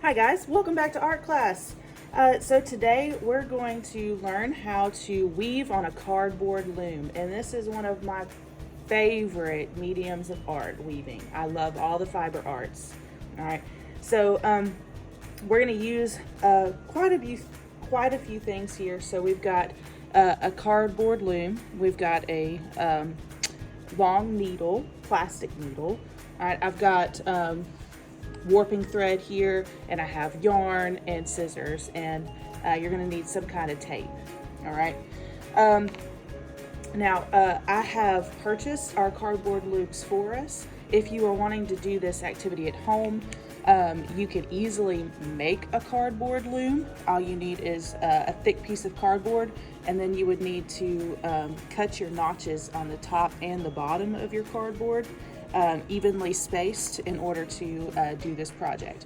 Hi guys, welcome back to art class. So today we're going to learn how to weave on a cardboard loom, and this is one of my favorite mediums of art, weaving. I love all the fiber arts. All right, so we're going to use quite a few things here. So we've got a cardboard loom. We've got a long needle, plastic needle. All right, I've got warping thread here, and I have yarn and scissors, and you're going to need some kind of tape. All right. Now I have purchased our cardboard loops for us. If you are wanting to do this activity at home, you can easily make a cardboard loom. All you need is a thick piece of cardboard, and then you would need to cut your notches on the top and the bottom of your cardboard evenly spaced in order to do this project.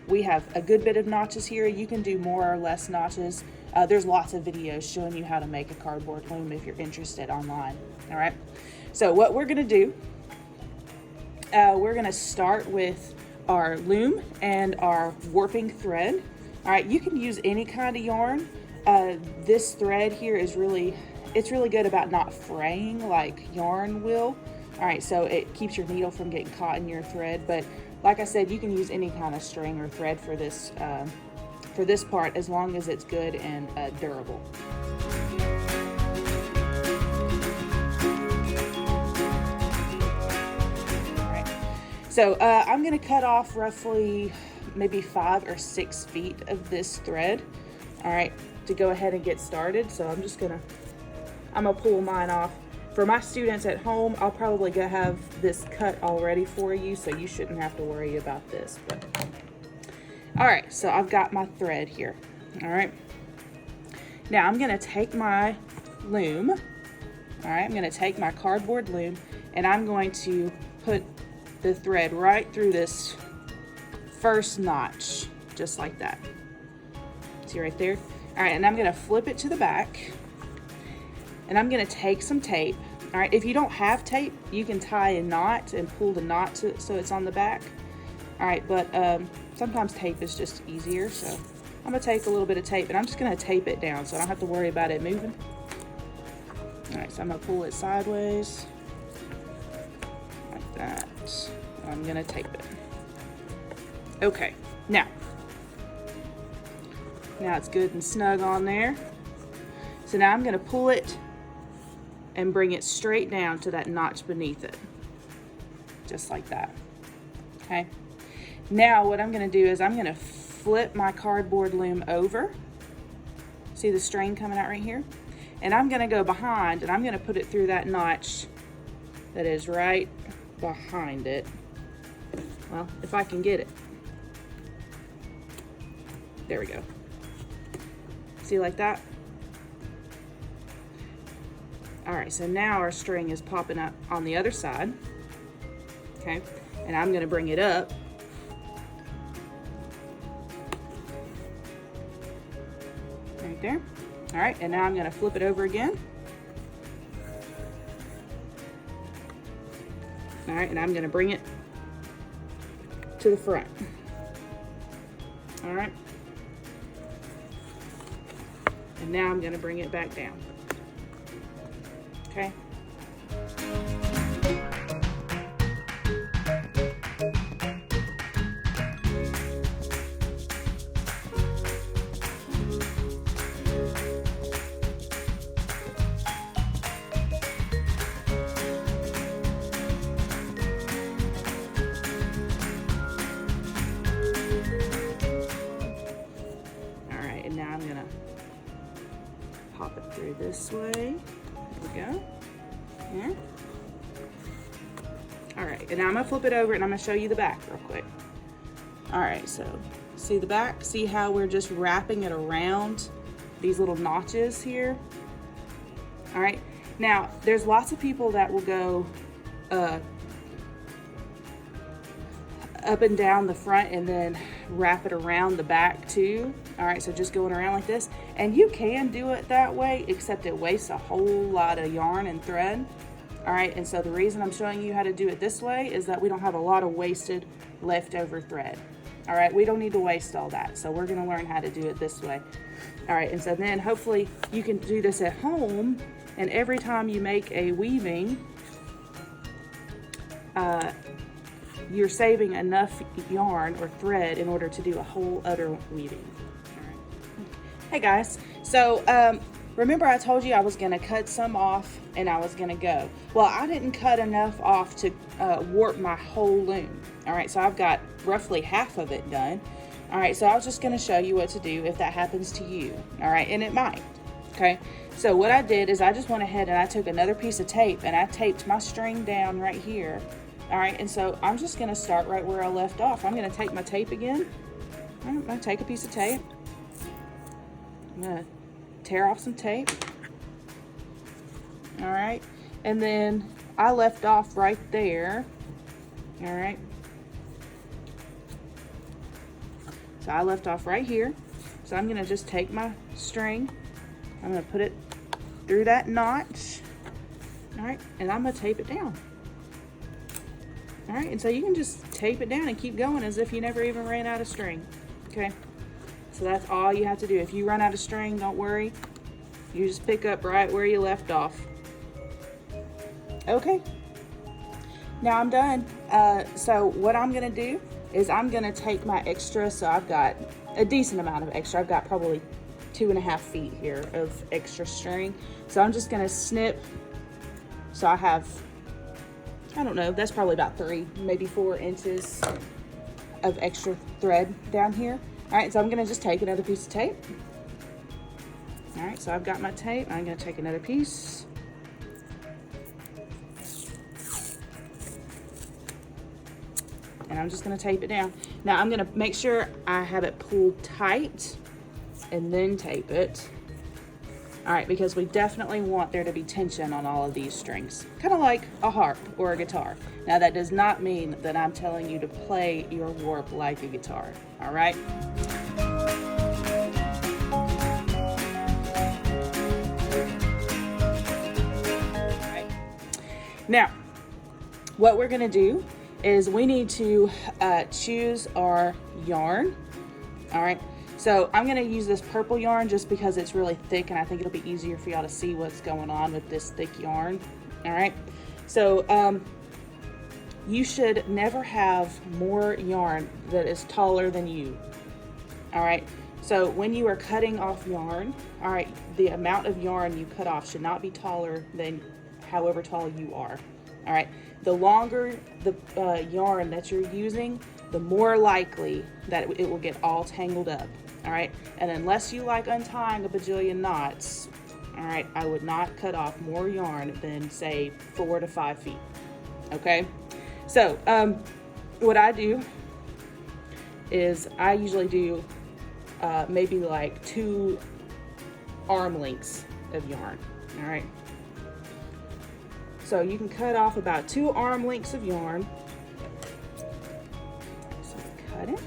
We have a good bit of notches here. You can do more or less notches. There's lots of videos showing you how to make a cardboard loom if you're interested online. All right, so what we're gonna do, we're gonna start with our loom and our warping thread. All right, you can use any kind of yarn. This thread here is it's really good about not fraying like yarn will. All right, so it keeps your needle from getting caught in your thread, but like I said, you can use any kind of string or thread for this part, as long as it's good and durable. All right, so I'm gonna cut off roughly maybe 5 or 6 feet of this thread, all right, to go ahead and get started. So I'm gonna pull mine off. For my students at home, I'll probably have this cut already for you, so you shouldn't have to worry about this. But all right, so I've got my thread here. All right, now I'm gonna take my loom. All right, I'm gonna take my cardboard loom, and I'm going to put the thread right through this first notch, just like that. See right there? All right, and I'm gonna flip it to the back, and I'm gonna take some tape. All right, if you don't have tape, you can tie a knot and pull the knot so it's on the back. All right, but sometimes tape is just easier. So I'm gonna take a little bit of tape, and I'm just gonna tape it down so I don't have to worry about it moving. All right, so I'm gonna pull it sideways like that. I'm gonna tape it. Okay, now it's good and snug on there. So now I'm gonna pull it and bring it straight down to that notch beneath it, just like that. Okay, now what I'm gonna do is I'm gonna flip my cardboard loom over. See the string coming out right here? And I'm gonna go behind, and I'm gonna put it through that notch that is right behind it. Well, if I can get it. There we go. See, like that? All right, so now our string is popping up on the other side, okay? And I'm gonna bring it up. Right there. All right, and now I'm gonna flip it over again. All right, and I'm gonna bring it to the front. All right. And now I'm gonna bring it back down. Okay. All right, and now I'm gonna pop it through this way. There we go. Here. All right, and now I'm gonna flip it over, and I'm gonna show you the back real quick. All right, so see the back? See how we're just wrapping it around these little notches here? All right, now there's lots of people that will go up and down the front and then wrap it around the back too. All right, so just going around like this, and you can do it that way, except it wastes a whole lot of yarn and thread. All right, and so the reason I'm showing you how to do it this way is that we don't have a lot of wasted leftover thread. All right, we don't need to waste all that. So we're gonna learn how to do it this way. All right, and so then hopefully you can do this at home, and every time you make a weaving, you're saving enough yarn or thread in order to do a whole other weaving. All right. Hey guys, so remember I told you I was gonna cut some off and I was gonna go. Well, I didn't cut enough off to warp my whole loom. All right, so I've got roughly half of it done. All right, so I was just gonna show you what to do if that happens to you. All right, and it might, okay? So what I did is I just went ahead and I took another piece of tape and I taped my string down right here. All right, and so I'm just gonna start right where I left off. I'm gonna take my tape again. I'm gonna take a piece of tape. I'm gonna tear off some tape. All right, and then I left off right there. All right. So I left off right here. So I'm gonna just take my string, I'm gonna put it through that notch. All right, and I'm gonna tape it down. All right, and so you can just tape it down and keep going as if you never even ran out of string, okay? So that's all you have to do. If you run out of string, don't worry. You just pick up right where you left off. Okay, now I'm done. So what I'm gonna do is I'm gonna take my extra, so I've got a decent amount of extra. I've got probably 2.5 feet here of extra string. So I'm just gonna snip, so I have, I don't know, that's probably about 3, maybe 4 inches of extra thread down here. All right, so I'm gonna just take another piece of tape. All right, so I've got my tape. I'm gonna take another piece. And I'm just gonna tape it down. Now I'm gonna make sure I have it pulled tight and then tape it. All right, because we definitely want there to be tension on all of these strings, kind of like a harp or a guitar. Now that does not mean that I'm telling you to play your warp like a guitar, all right? All right. Now, what we're gonna do is we need to choose our yarn, all right? So I'm gonna use this purple yarn just because it's really thick and I think it'll be easier for y'all to see what's going on with this thick yarn, all right? So you should never have more yarn that is taller than you, all right? So when you are cutting off yarn, all right, the amount of yarn you cut off should not be taller than however tall you are, all right? The longer the yarn that you're using, the more likely that it will get all tangled up. All right, and unless you like untying a bajillion knots, all right, I would not cut off more yarn than say 4 to 5 feet, okay? So what I do is I usually do maybe like 2 arm lengths of yarn, all right? So you can cut off about 2 arm lengths of yarn. So cut it.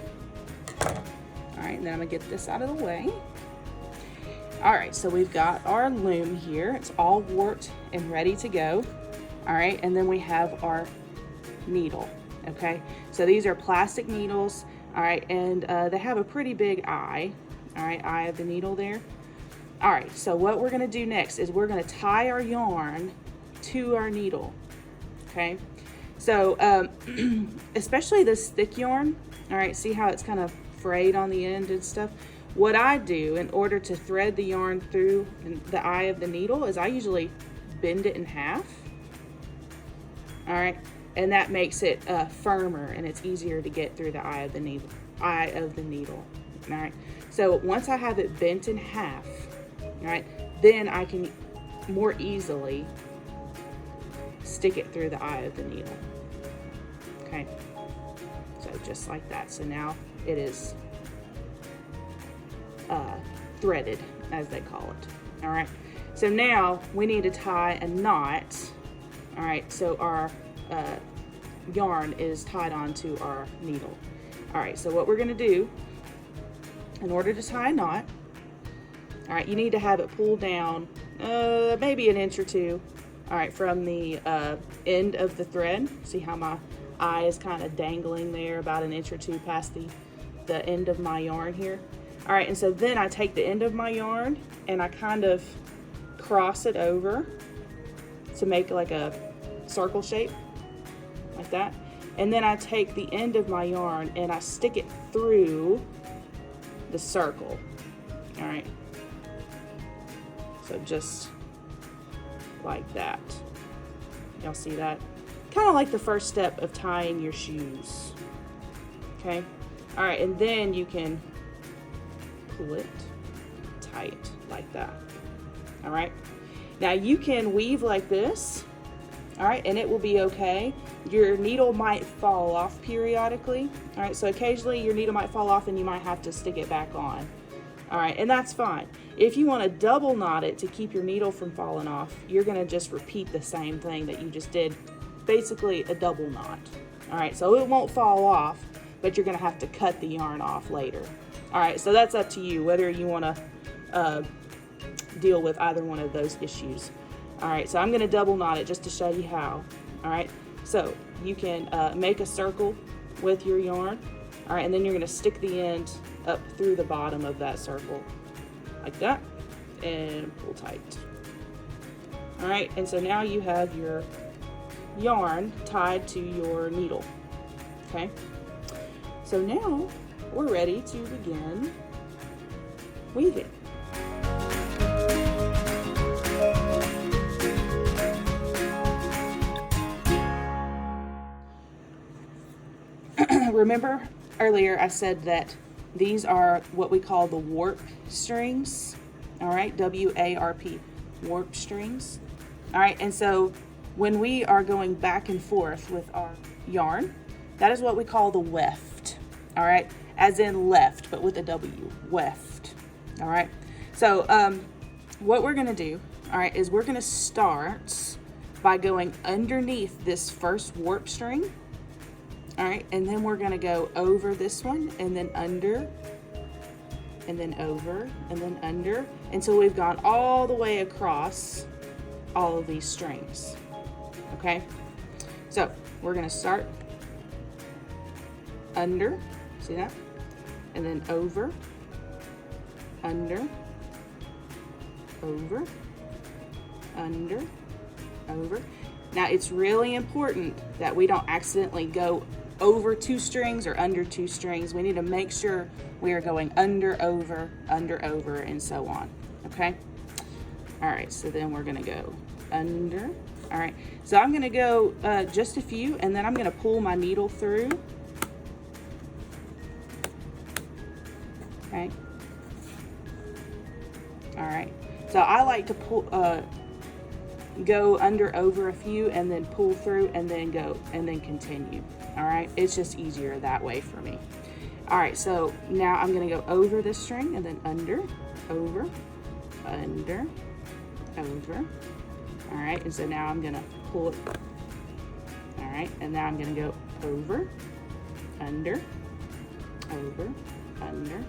All right, and then I'm gonna get this out of the way. All right, so we've got our loom here. It's all warped and ready to go. All right, and then we have our needle, okay? So these are plastic needles, all right, and they have a pretty big eye, all right, eye of the needle there. All right, so what we're gonna do next is we're gonna tie our yarn to our needle, okay? So especially this thick yarn, all right, see how it's kind of frayed on the end and stuff? What I do in order to thread the yarn through the eye of the needle is I usually bend it in half, all right, and that makes it firmer and it's easier to get through the eye of the needle, all right? So once I have it bent in half, all right, then I can more easily stick it through the eye of the needle, okay? So just like that. So now it is threaded, as they call it, all right? So now we need to tie a knot, all right? So our yarn is tied onto our needle. All right, so what we're gonna do, in order to tie a knot, all right, you need to have it pulled down maybe an inch or 2, all right, from the end of the thread. See how my eye is kind of dangling there about an inch or 2 past the the end of my yarn here. All right, and so then I take the end of my yarn and I kind of cross it over to make like a circle shape, like that. And then I take the end of my yarn and I stick it through the circle. All right, so just like that. Y'all see that? Kind of like the first step of tying your shoes. Okay, all right, and then you can pull it tight like that. All right, now you can weave like this, all right, and it will be okay. Your needle might fall off periodically, all right, so occasionally your needle might fall off and you might have to stick it back on. All right, and that's fine. If you want to double knot it to keep your needle from falling off, you're going to just repeat the same thing that you just did, basically a double knot. All right, so it won't fall off, but you're going to have to cut the yarn off later. All right, so that's up to you whether you want to deal with either one of those issues. All right, so I'm going to double knot it just to show you how. All right, so you can make a circle with your yarn. All right, and then you're going to stick the end up through the bottom of that circle like that and pull tight. All right, and so now you have your yarn tied to your needle. Okay, so now we're ready to begin weaving. Remember earlier I said that these are what we call the warp strings. All right, W-A-R-P, warp strings. All right, and so when we are going back and forth with our yarn, that is what we call the weft. All right, as in left, but with a W, weft. All right, so what we're gonna do, all right, is we're gonna start by going underneath this first warp string. All right, and then we're gonna go over this one and then under and then over and then under until we've gone all the way across all of these strings. Okay, so we're gonna start under, see that? And then over, under, over, under, over. Now it's really important that we don't accidentally go over two strings or under two strings. We need to make sure we are going under, over, and so on, okay? All right, so then we're gonna go under. All right, so I'm gonna go just a few, and then I'm gonna pull my needle through. Okay. All right, so I like to pull, go under, over a few, and then pull through, and then go, and then continue. All right, it's just easier that way for me. All right, so now I'm gonna go over this string, and then under, over, under, over. All right, and so now I'm gonna pull it. All right, and now I'm gonna go over, under, over, under,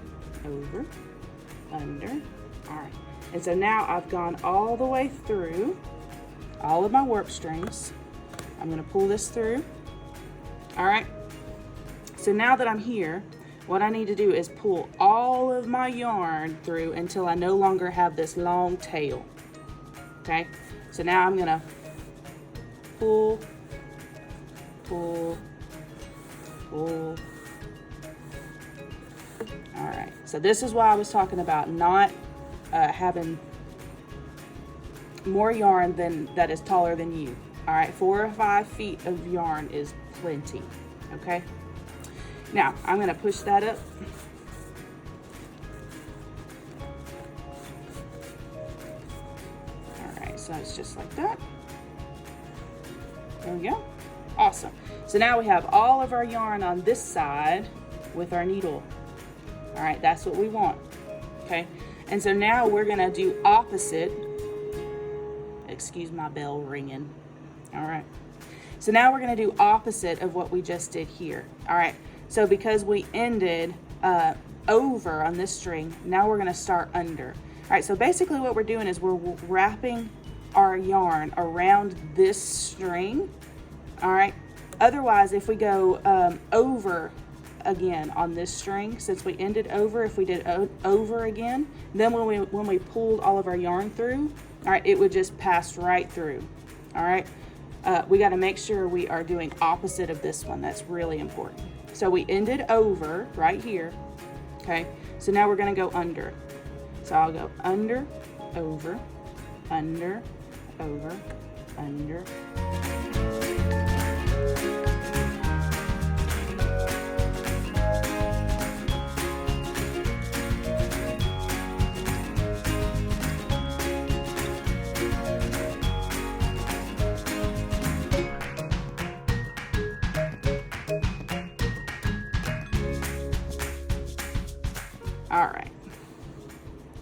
over, under. All right, and so now I've gone all the way through all of my warp strings. I'm gonna pull this through. All right, so now that I'm here, what I need to do is pull all of my yarn through until I no longer have this long tail. Okay, so now I'm gonna pull, pull, pull. All right, so this is why I was talking about not having more yarn than that is taller than you. All right, 4 or 5 feet of yarn is plenty, okay? Now, I'm gonna push that up. All right, so it's just like that. There we go, awesome. So now we have all of our yarn on this side with our needle. All right, that's what we want, okay? And so now we're gonna do opposite. Excuse my bell ringing. All right, so now we're gonna do opposite of what we just did here. All right, so because we ended over on this string, now we're gonna start under. All right, so basically what we're doing is we're wrapping our yarn around this string. All right, otherwise if we go over again on this string. Since we ended over, if we did over again, then when we pulled all of our yarn through, all right, it would just pass right through. All right, we got to make sure we are doing opposite of this one. That's really important. So we ended over right here. Okay, so now we're going to go under. So I'll go under, over, under, over, under. All right,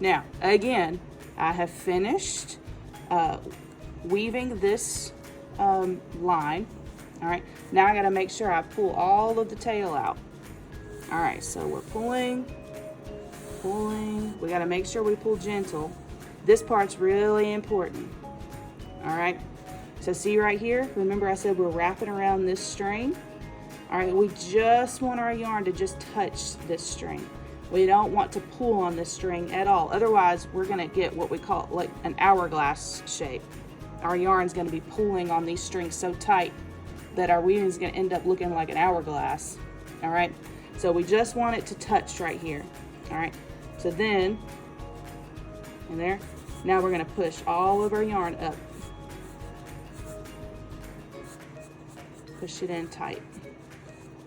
now again, I have finished weaving this line. All right, now I got to make sure I pull all of the tail out. All right, so we're pulling. We got to make sure we pull gentle. This part's really important. All right, so see right here, remember I said we're wrapping around this string. All right, we just want our yarn to just touch this string. We don't want to pull on this string at all. Otherwise, we're gonna get what we call like an hourglass shape. Our yarn's gonna be pulling on these strings so tight that our weaving is gonna end up looking like an hourglass. All right, so we just want it to touch right here. All right, so then, and there, now we're gonna push all of our yarn up. Push it in tight.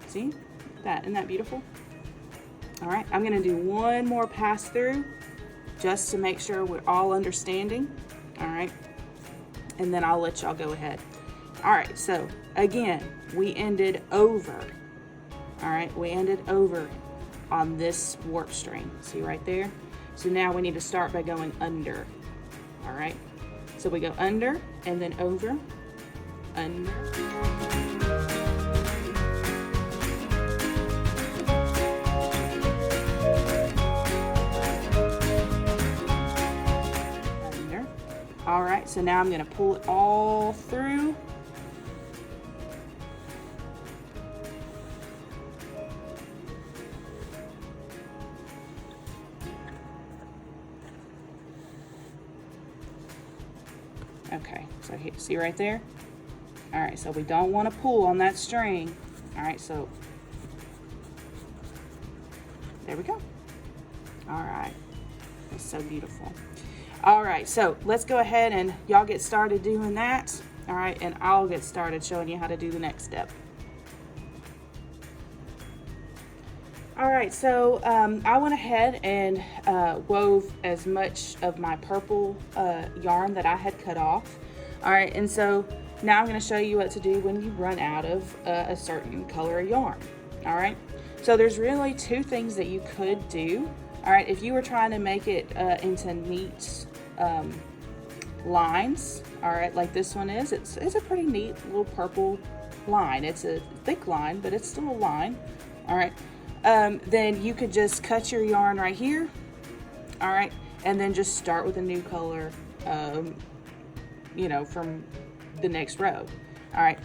See that? Isn't that beautiful? All right, I'm gonna do one more pass through just to make sure we're all understanding. All right, and then I'll let y'all go ahead. All right, so again, we ended over. All right, we ended over on this warp string. See right there? So now we need to start by going under. All right, so we go under and then over, under. All right, so now I'm gonna pull it all through. Okay, so here, see right there? All right, so we don't wanna pull on that string. All right, so there we go. All right, that's so beautiful. All right, so let's go ahead and y'all get started doing that. All right, and I'll get started showing you how to do the next step. All right, so I went ahead and wove as much of my purple yarn that I had cut off. All right, and so now I'm gonna show you what to do when you run out of a certain color of yarn. All right, so there's really two things that you could do. All right, if you were trying to make it into neat lines, all right, like this one is, it's a pretty neat little purple line. It's a thick line, but it's still a line. All right, then you could just cut your yarn right here. All right, and then just start with a new color, you know, from the next row. All right,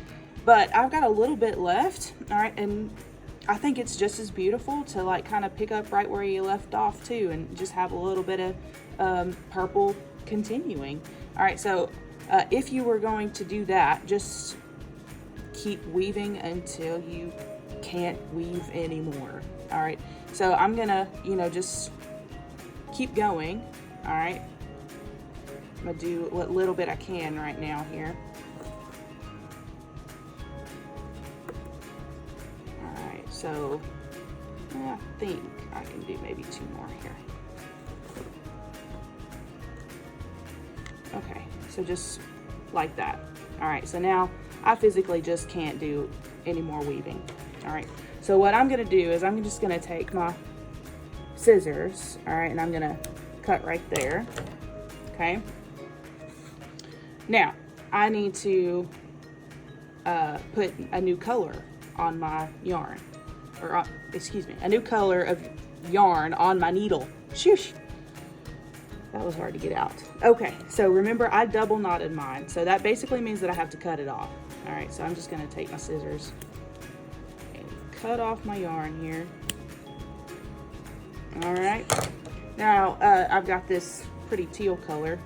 but I've got a little bit left. All right, and I think it's just as beautiful to like kind of pick up right where you left off too, and just have a little bit of purple continuing. All right, so if you were going to do that, just keep weaving until you can't weave anymore. All right, so I'm gonna, you know, just keep going. All right, I'm gonna do what little bit I can right now here. So I think I can do maybe two more here. Okay, so just like that. All right, so now I physically just can't do any more weaving. All right, so what I'm gonna do is I'm just gonna take my scissors, all right, and I'm gonna cut right there, okay? Now, I need to put a new color on my yarn. Or excuse me, a new color of yarn on my needle. Shush. That was hard to get out. Okay, so remember I double knotted mine. So that basically means that I have to cut it off. All right, so I'm just gonna take my scissors and cut off my yarn here. All right, now I've got this pretty teal color.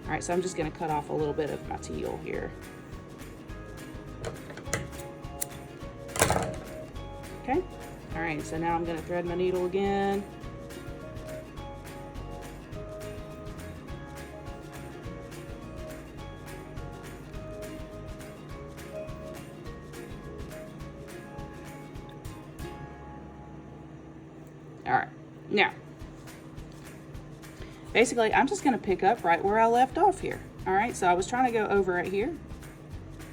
All right, so I'm just gonna cut off a little bit of my teal here. Okay, all right, so now I'm gonna thread my needle again. All right, now, basically, I'm just gonna pick up right where I left off here. All right, so I was trying to go over right here.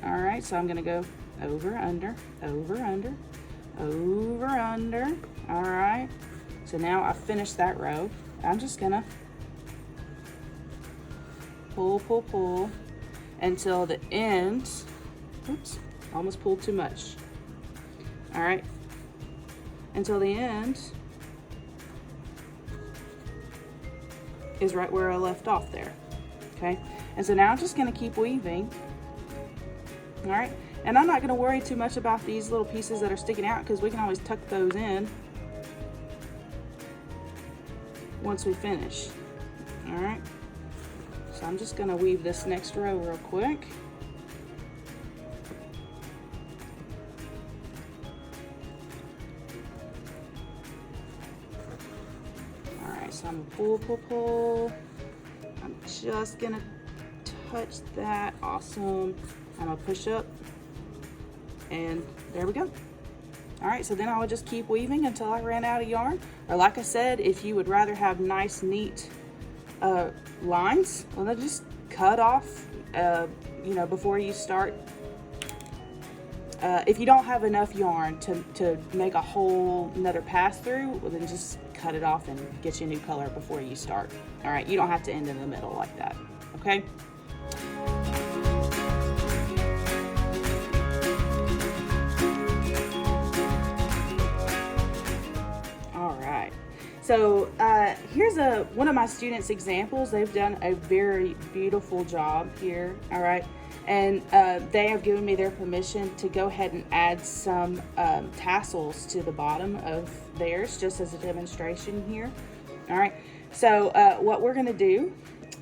All right, so I'm gonna go over, under, over, under, over, under. All right, so now I've finished that row. I'm just gonna pull, pull, pull until the end. Oops, almost pulled too much. All right, until the end is right where I left off there. Okay, and so now I'm just gonna keep weaving. All right, and I'm not gonna worry too much about these little pieces that are sticking out because we can always tuck those in once we finish. All right, so I'm just gonna weave this next row real quick. So I'm gonna pull, pull, pull. I'm just gonna touch that. Awesome. I'm gonna push up, and there we go. All right, so then I would just keep weaving until I ran out of yarn. Or like I said, if you would rather have nice, neat lines, well, then just cut off, you know, before you start. If you don't have enough yarn to make a whole another pass through, well, then just cut it off and get you a new color before you start. All right, you don't have to end in the middle like that, okay? All right, so here's one of my students' examples. They've done a very beautiful job here, all right? And they have given me their permission to go ahead and add some tassels to the bottom of theirs, just as a demonstration here. All right, so what we're gonna do,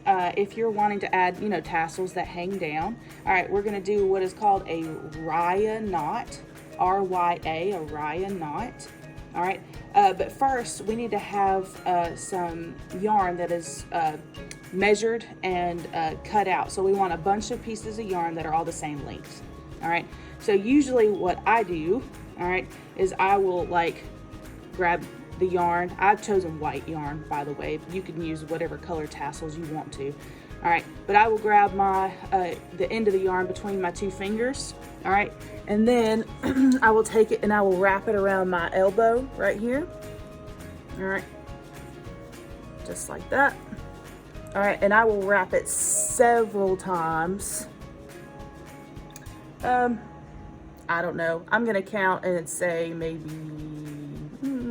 if you're wanting to add, you know, tassels that hang down, all right, we're gonna do what is called a rya knot, R-Y-A, a rya knot. All right, but first we need to have some yarn that is measured and cut out. So we want a bunch of pieces of yarn that are all the same length. All right, so usually what I do, all right, is I will like grab the yarn. I've chosen white yarn, by the way. You can use whatever color tassels you want to. All right, but I will grab my the end of the yarn between my two fingers. All right, and then I will take it and I will wrap it around my elbow right here. All right, just like that. All right, and I will wrap it several times. I don't know. I'm gonna count and say maybe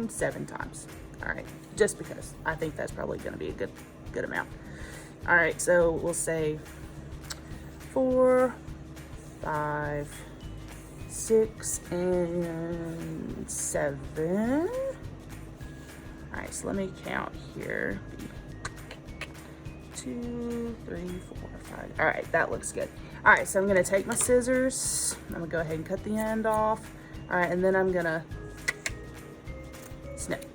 7 times. All right, just because I think that's probably gonna be a good amount. All right, so we'll say 4, 5, 6, and 7. All right, so let me count here. 2, 3, 4, 5. All right, that looks good. All right, so I'm gonna take my scissors. I'm gonna go ahead and cut the end off. All right, and then I'm gonna snip.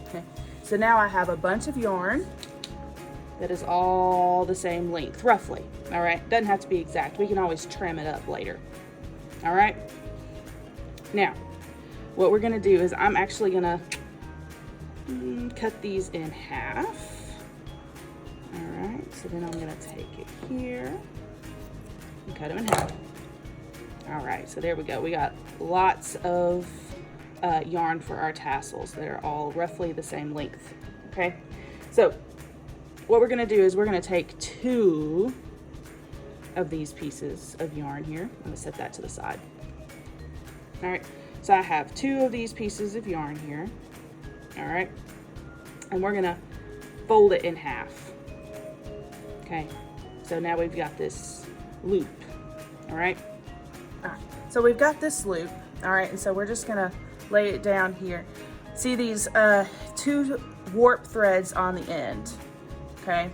Okay, so now I have a bunch of yarn that is all the same length, roughly. All right, doesn't have to be exact. We can always trim it up later. All right, now what we're gonna do is I'm actually gonna cut these in half. All right, so then I'm gonna take it here and cut them in half. All right, so there we go. We got lots of yarn for our tassels. They're all roughly the same length, okay? So what we're gonna do is we're gonna take 2 of these pieces of yarn here. I'm gonna set that to the side. All right, so I have 2 of these pieces of yarn here, all right? And we're gonna fold it in half. Okay, so now we've got this loop, all right? So we've got this loop, all right, and so we're just gonna lay it down here. See these two warp threads on the end, okay?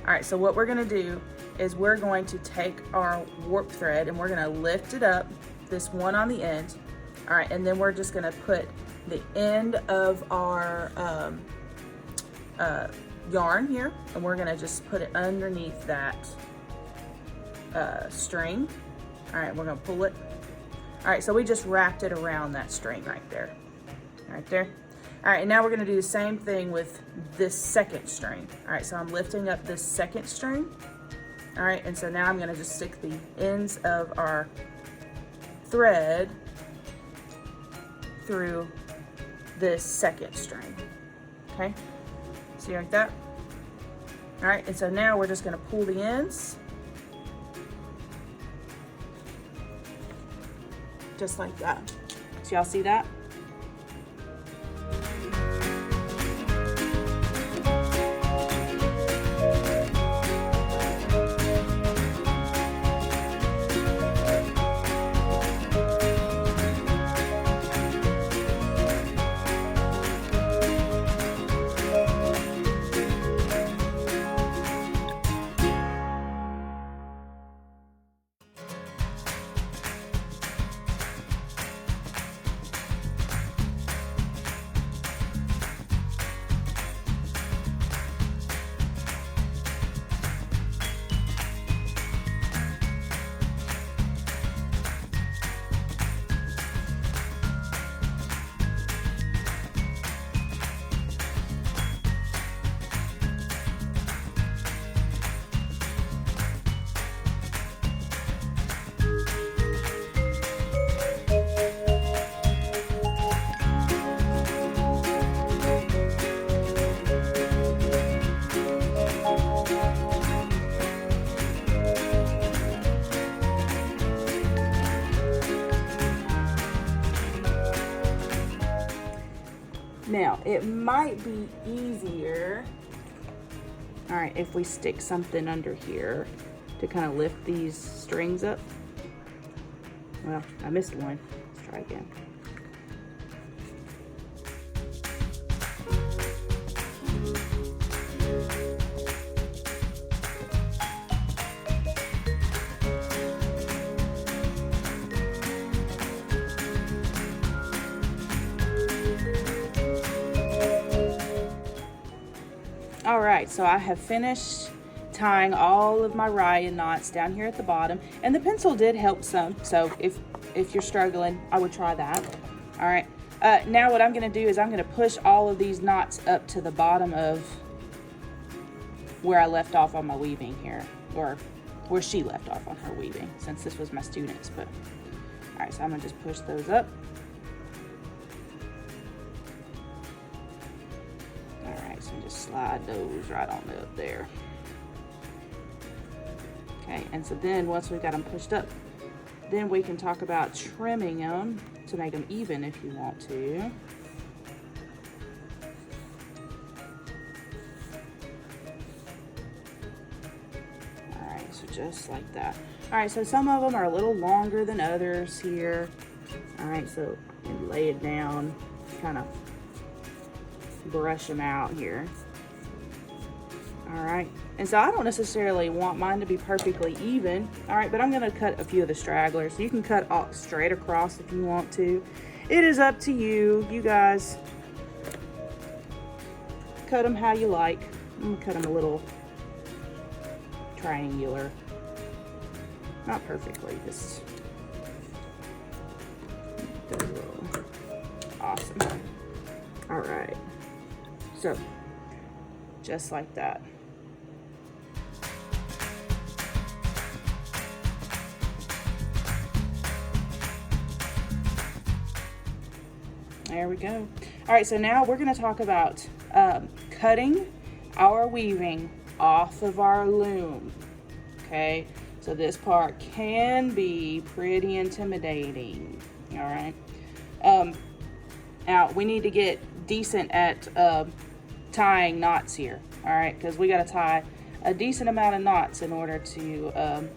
All right, so what we're gonna do is we're going to take our warp thread and we're gonna lift it up, this one on the end. All right, and then we're just gonna put the end of our yarn here, and we're gonna just put it underneath that string. All right, we're gonna pull it. All right, so we just wrapped it around that string right there. Right there. All right, and now we're gonna do the same thing with this second string. All right, so I'm lifting up this second string. All right, and so now I'm gonna just stick the ends of our thread through this second string, okay? See like that? All right, and so now we're just gonna pull the ends, just like that. So y'all see that? Now, it might be easier, all right, if we stick something under here to kind of lift these strings up. Well, I missed one. Let's try again. All right, so I have finished tying all of my Ryan knots down here at the bottom, and the pencil did help some, so if you're struggling, I would try that. All right, now what I'm gonna do is I'm gonna push all of these knots up to the bottom of where I left off on my weaving here, or where she left off on her weaving, since this was my students. But all right, so I'm gonna just push those up. So just slide those right on up there. Okay, and so then once we've got them pushed up, then we can talk about trimming them to make them even if you want to. All right, so just like that. All right, so some of them are a little longer than others here. All right, so you lay it down, kind of brush them out here. All right, and so I don't necessarily want mine to be perfectly even. All right, but I'm gonna cut a few of the stragglers. You can cut all straight across if you want to. It is up to you. You guys cut them how you like. I'm gonna cut them a little triangular. Not perfectly, just a little. Awesome. All right. So, just like that. There we go. All right, so now we're going to talk about cutting our weaving off of our loom. Okay, so this part can be pretty intimidating. All right. Now we need to get decent at tying knots here, all right, because we got to tie a decent amount of knots in order to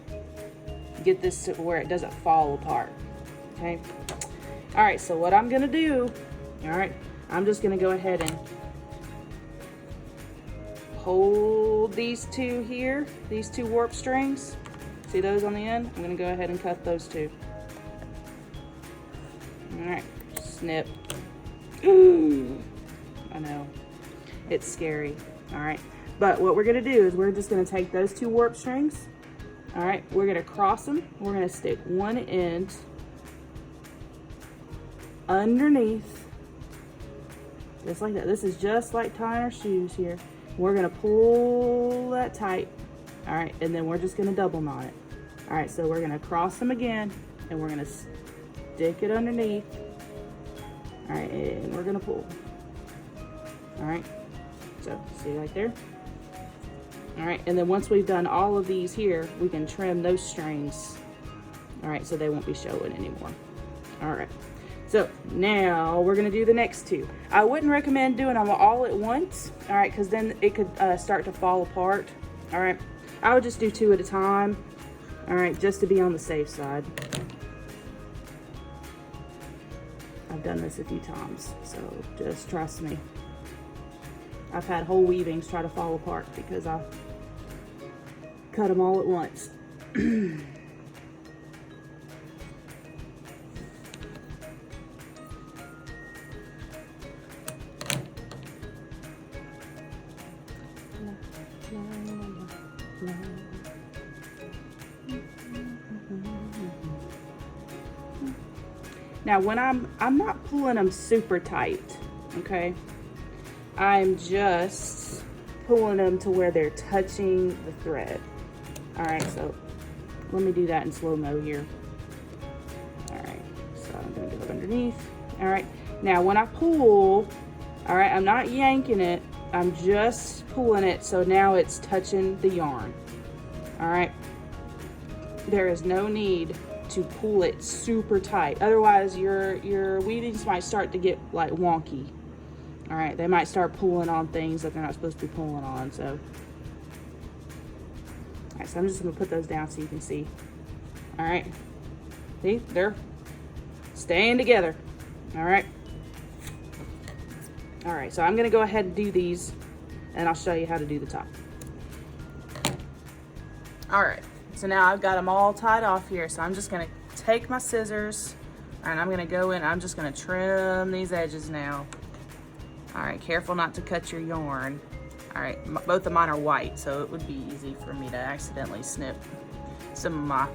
get this to where it doesn't fall apart. Okay, All right, so what I'm gonna do, all right, I'm just gonna go ahead and hold these two here, these two warp strings. See those on the end? I'm gonna go ahead and cut those two. All right, snip. Ooh, I know, it's scary. All right, but what we're gonna do is we're just gonna take those two warp strings. All right, we're gonna cross them. We're gonna stick one end underneath, just like that. This is just like tying our shoes here. We're gonna pull that tight. All right, and then we're just gonna double knot it. All right, so we're gonna cross them again, and we're gonna stick it underneath. All right, and we're gonna pull. All right, so see right there? All right, and then once we've done all of these here, we can trim those strings. All right, so they won't be showing anymore. All right, so now we're gonna do the next two. I wouldn't recommend doing them all at once, all right, because then it could start to fall apart. All right, I would just do two at a time, all right, just to be on the safe side. I've done this a few times, so just trust me. I've had whole weavings try to fall apart because I cut them all at once. Now when I'm not pulling them super tight, okay? I'm just pulling them to where they're touching the thread. All right, so let me do that in slow-mo here. All right, so I'm gonna go underneath. All right, now when I pull, all right, I'm not yanking it, I'm just pulling it so now it's touching the yarn. All right, there is no need to pull it super tight. Otherwise your weavings might start to get like wonky. All right, they might start pulling on things that they're not supposed to be pulling on, so. All right, so I'm just gonna put those down so you can see. All right, see, they're staying together, all right? All right, so I'm gonna go ahead and do these, and I'll show you how to do the top. All right, so now I've got them all tied off here, so I'm just gonna take my scissors, and I'm gonna go in, I'm just gonna trim these edges now. All right, careful not to cut your yarn. All right, both of mine are white, so it would be easy for me to accidentally snip some of my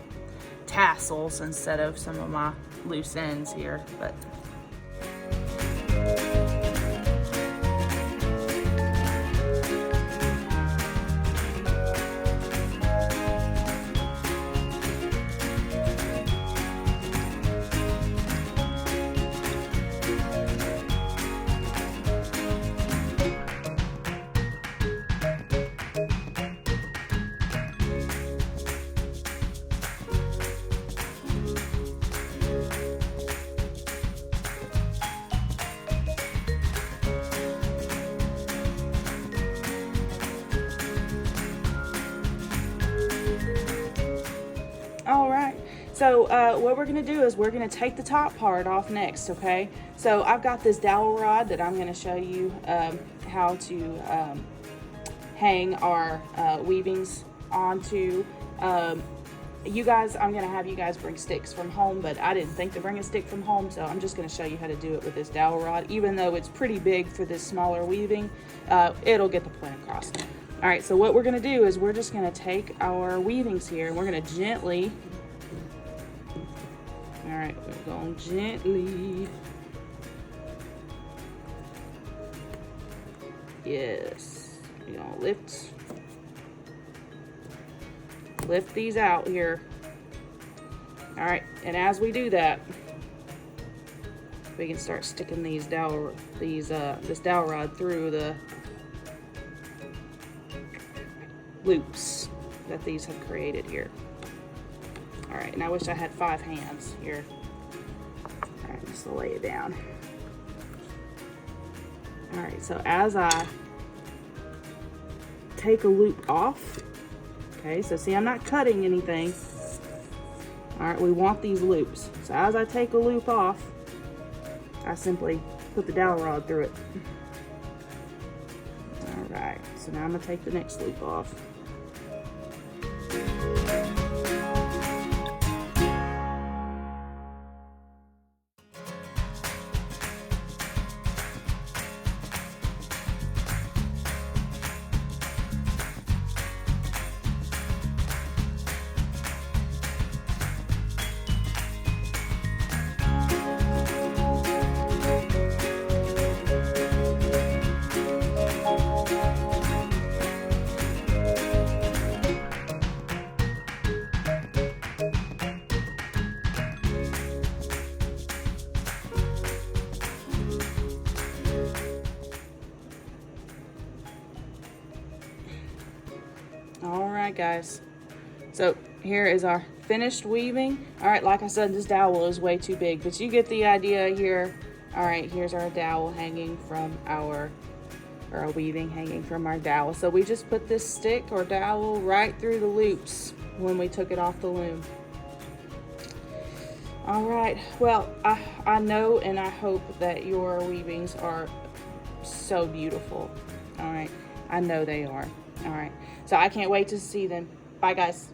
tassels instead of some of my loose ends here, but. All right, so what we're gonna do is we're gonna take the top part off next, okay? So I've got this dowel rod that I'm gonna show you how to hang our weavings onto. You guys, I'm gonna have you guys bring sticks from home, but I didn't think to bring a stick from home, so I'm just gonna show you how to do it with this dowel rod. Even though it's pretty big for this smaller weaving, it'll get the point across. All right, so what we're gonna do is we're just gonna take our weavings here and we're gonna gently, all right, we're going gently. Yes, you're gonna lift these out here. All right, and as we do that, we can start sticking this dowel rod through the loops that these have created here. All right, and I wish I had 5 hands here. All right, just lay it down. All right, so as I take a loop off, okay, so see, I'm not cutting anything. All right, we want these loops. So as I take a loop off, I simply put the dowel rod through it. All right, so now I'm gonna take the next loop off. All right, guys, so here is our finished weaving. All right, like I said, this dowel is way too big, but you get the idea here. All right, here's our dowel hanging from our weaving hanging from our dowel. So we just put this stick or dowel right through the loops when we took it off the loom. All right, well, I know and I hope that your weavings are so beautiful. All right, I know they are. All right, so I can't wait to see them. Bye, guys.